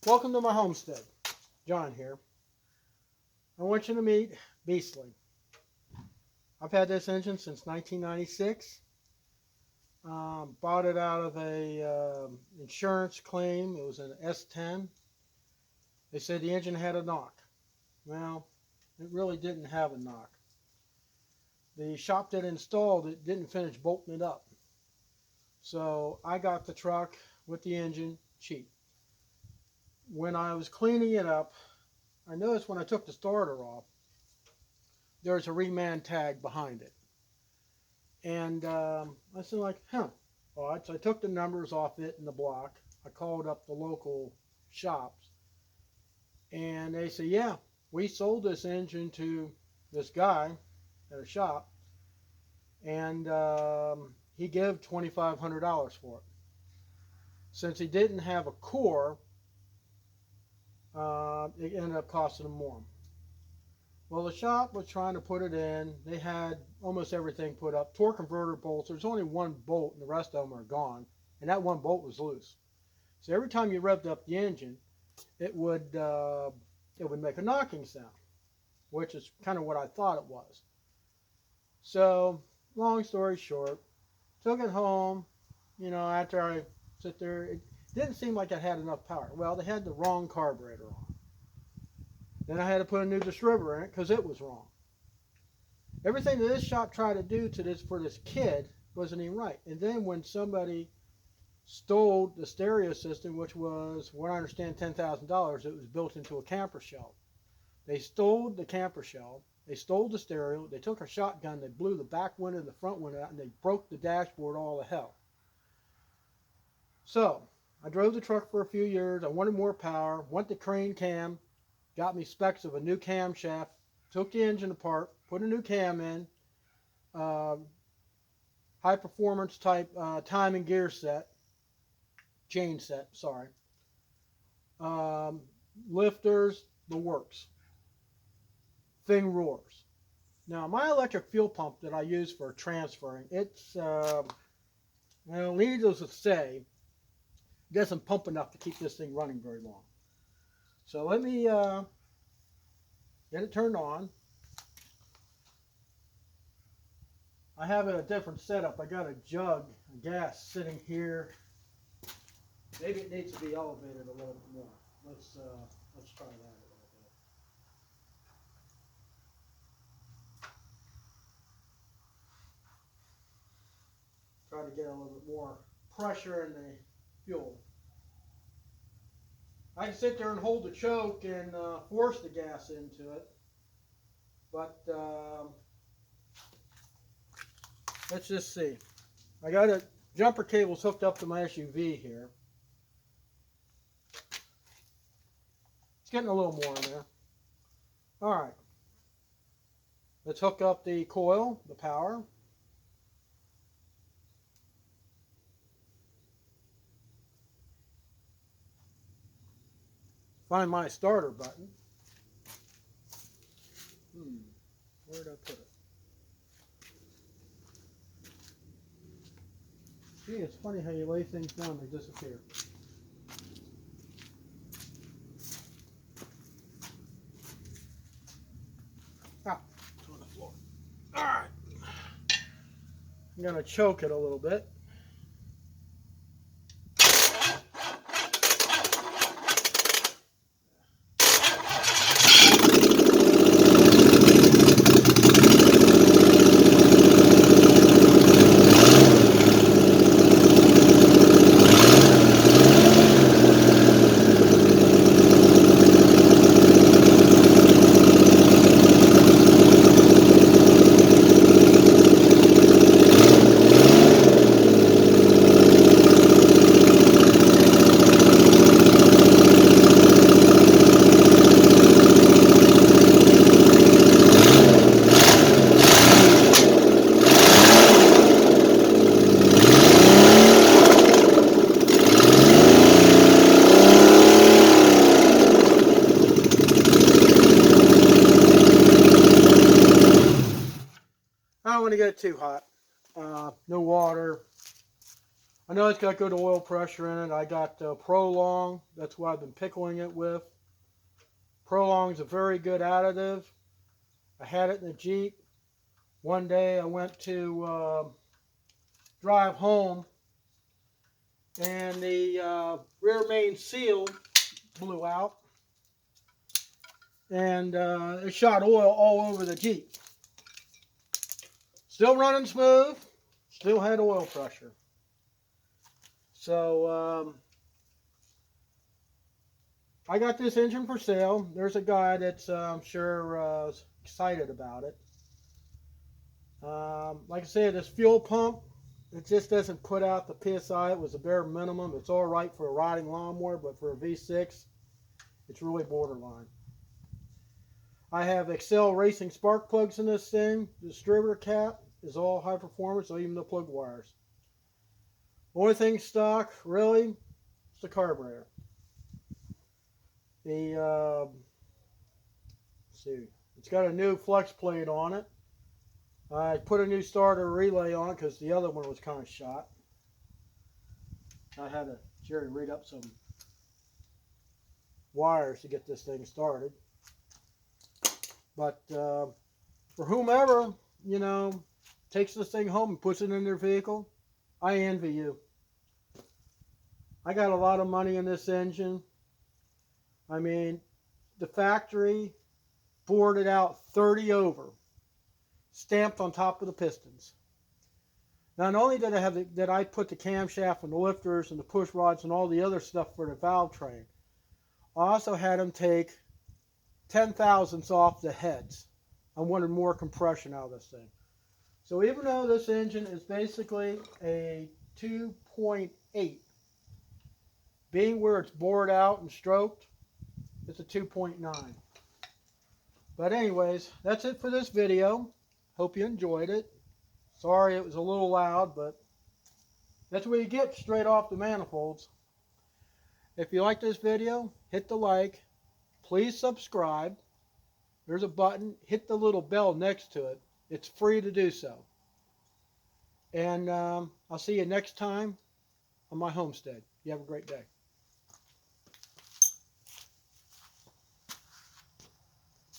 Welcome to my homestead. John here. I want you to meet Beastly. I've had this engine since 1996. Bought it out of a insurance claim. It was an S10. They said the engine had a knock. Well, it really didn't have a knock. The shop that installed it didn't finish bolting it up. So I got the truck with the engine cheap. When I was cleaning it up, I noticed when I took the starter off, there's a reman tag behind it. And I said like, All right, so I took the numbers off it in the block. I called up the local shops. And they said, yeah, we sold this engine to this guy at a shop. And he gave $2,500 for it. Since he didn't have a core, it ended up costing him more. Well, the shop was trying to put it in. They had almost everything put up. Torque converter bolts. There's only one bolt, and the rest of them are gone. And that one bolt was loose. So every time you revved up the engine, it would make a knocking sound, which is kind of what I thought it was. So, long story short, took it home. After I sit there, it didn't seem like it had enough power. Well, they had the wrong carburetor on. Then I had to put a new distributor in it because it was wrong. Everything that this shop tried to do for this kid wasn't even right. And then when somebody stole the stereo system, which was, what I understand, $10,000, it was built into a camper shell. They stole the camper shell. They stole the stereo. They took a shotgun. They blew the back window and the front window out, and they broke the dashboard all to hell. So I drove the truck for a few years. I wanted more power. Went to Crane Cam. Got me specs of a new camshaft, took the engine apart, put a new cam in, high performance type timing gear set, chain set, sorry. Lifters, the works. Thing roars. Now my electric fuel pump that I use for transferring, it's, needless to say, it doesn't pump enough to keep this thing running very long. So let me get it turned on. I have a different setup. I got a jug of gas sitting here. Maybe it needs to be elevated a little bit more. Let's try that a little bit. Try to get a little bit more pressure in the fuel. I can sit there and hold the choke and force the gas into it, but let's just see. I got a jumper cables hooked up to my SUV here. It's getting a little more in there. All right, let's hook up the coil, the power. Find my starter button. Where did I put it? See, it's funny how you lay things down, they disappear. It's on the floor. All right. I'm going to choke it a little bit. I don't want to get it too hot. No water. I know it's got good oil pressure in it. I got Prolong. That's what I've been pickling it with. Prolong is a very good additive. I had it in the Jeep. One day I went to drive home, and the rear main seal blew out, and it shot oil all over the Jeep. Still running smooth, still had oil pressure. So I got this engine for sale. There's a guy that's I'm sure excited about it. Like I said, this fuel pump, it just doesn't put out the PSI. It was a bare minimum. It's all right for a riding lawnmower, but for a V6, it's really borderline. I have Excel Racing spark plugs in this thing. The distributor cap is all high performance, so even the plug wires. Only thing stock, really, is the carburetor. Let's see, it's got a new flex plate on it. I put a new starter relay on it because the other one was kind of shot. I had to Jerry read up some wires to get this thing started. But for whomever, you know, takes this thing home and puts it in their vehicle, I envy you. I got a lot of money in this engine. I mean, the factory boarded out 30 over, stamped on top of the pistons. Not only did I put the camshaft and the lifters and the push rods and all the other stuff for the valve train, I also had them take 10 thousandths off the heads. I wanted more compression out of this thing. So even though this engine is basically a 2.8, being where it's bored out and stroked, it's a 2.9. But anyways, that's it for this video. Hope you enjoyed it. Sorry it was a little loud, but that's what you get straight off the manifolds. If you like this video, hit the like. Please subscribe. There's a button. Hit the little bell next to it. It's free to do so. And I'll see you next time on my homestead. You have a great day.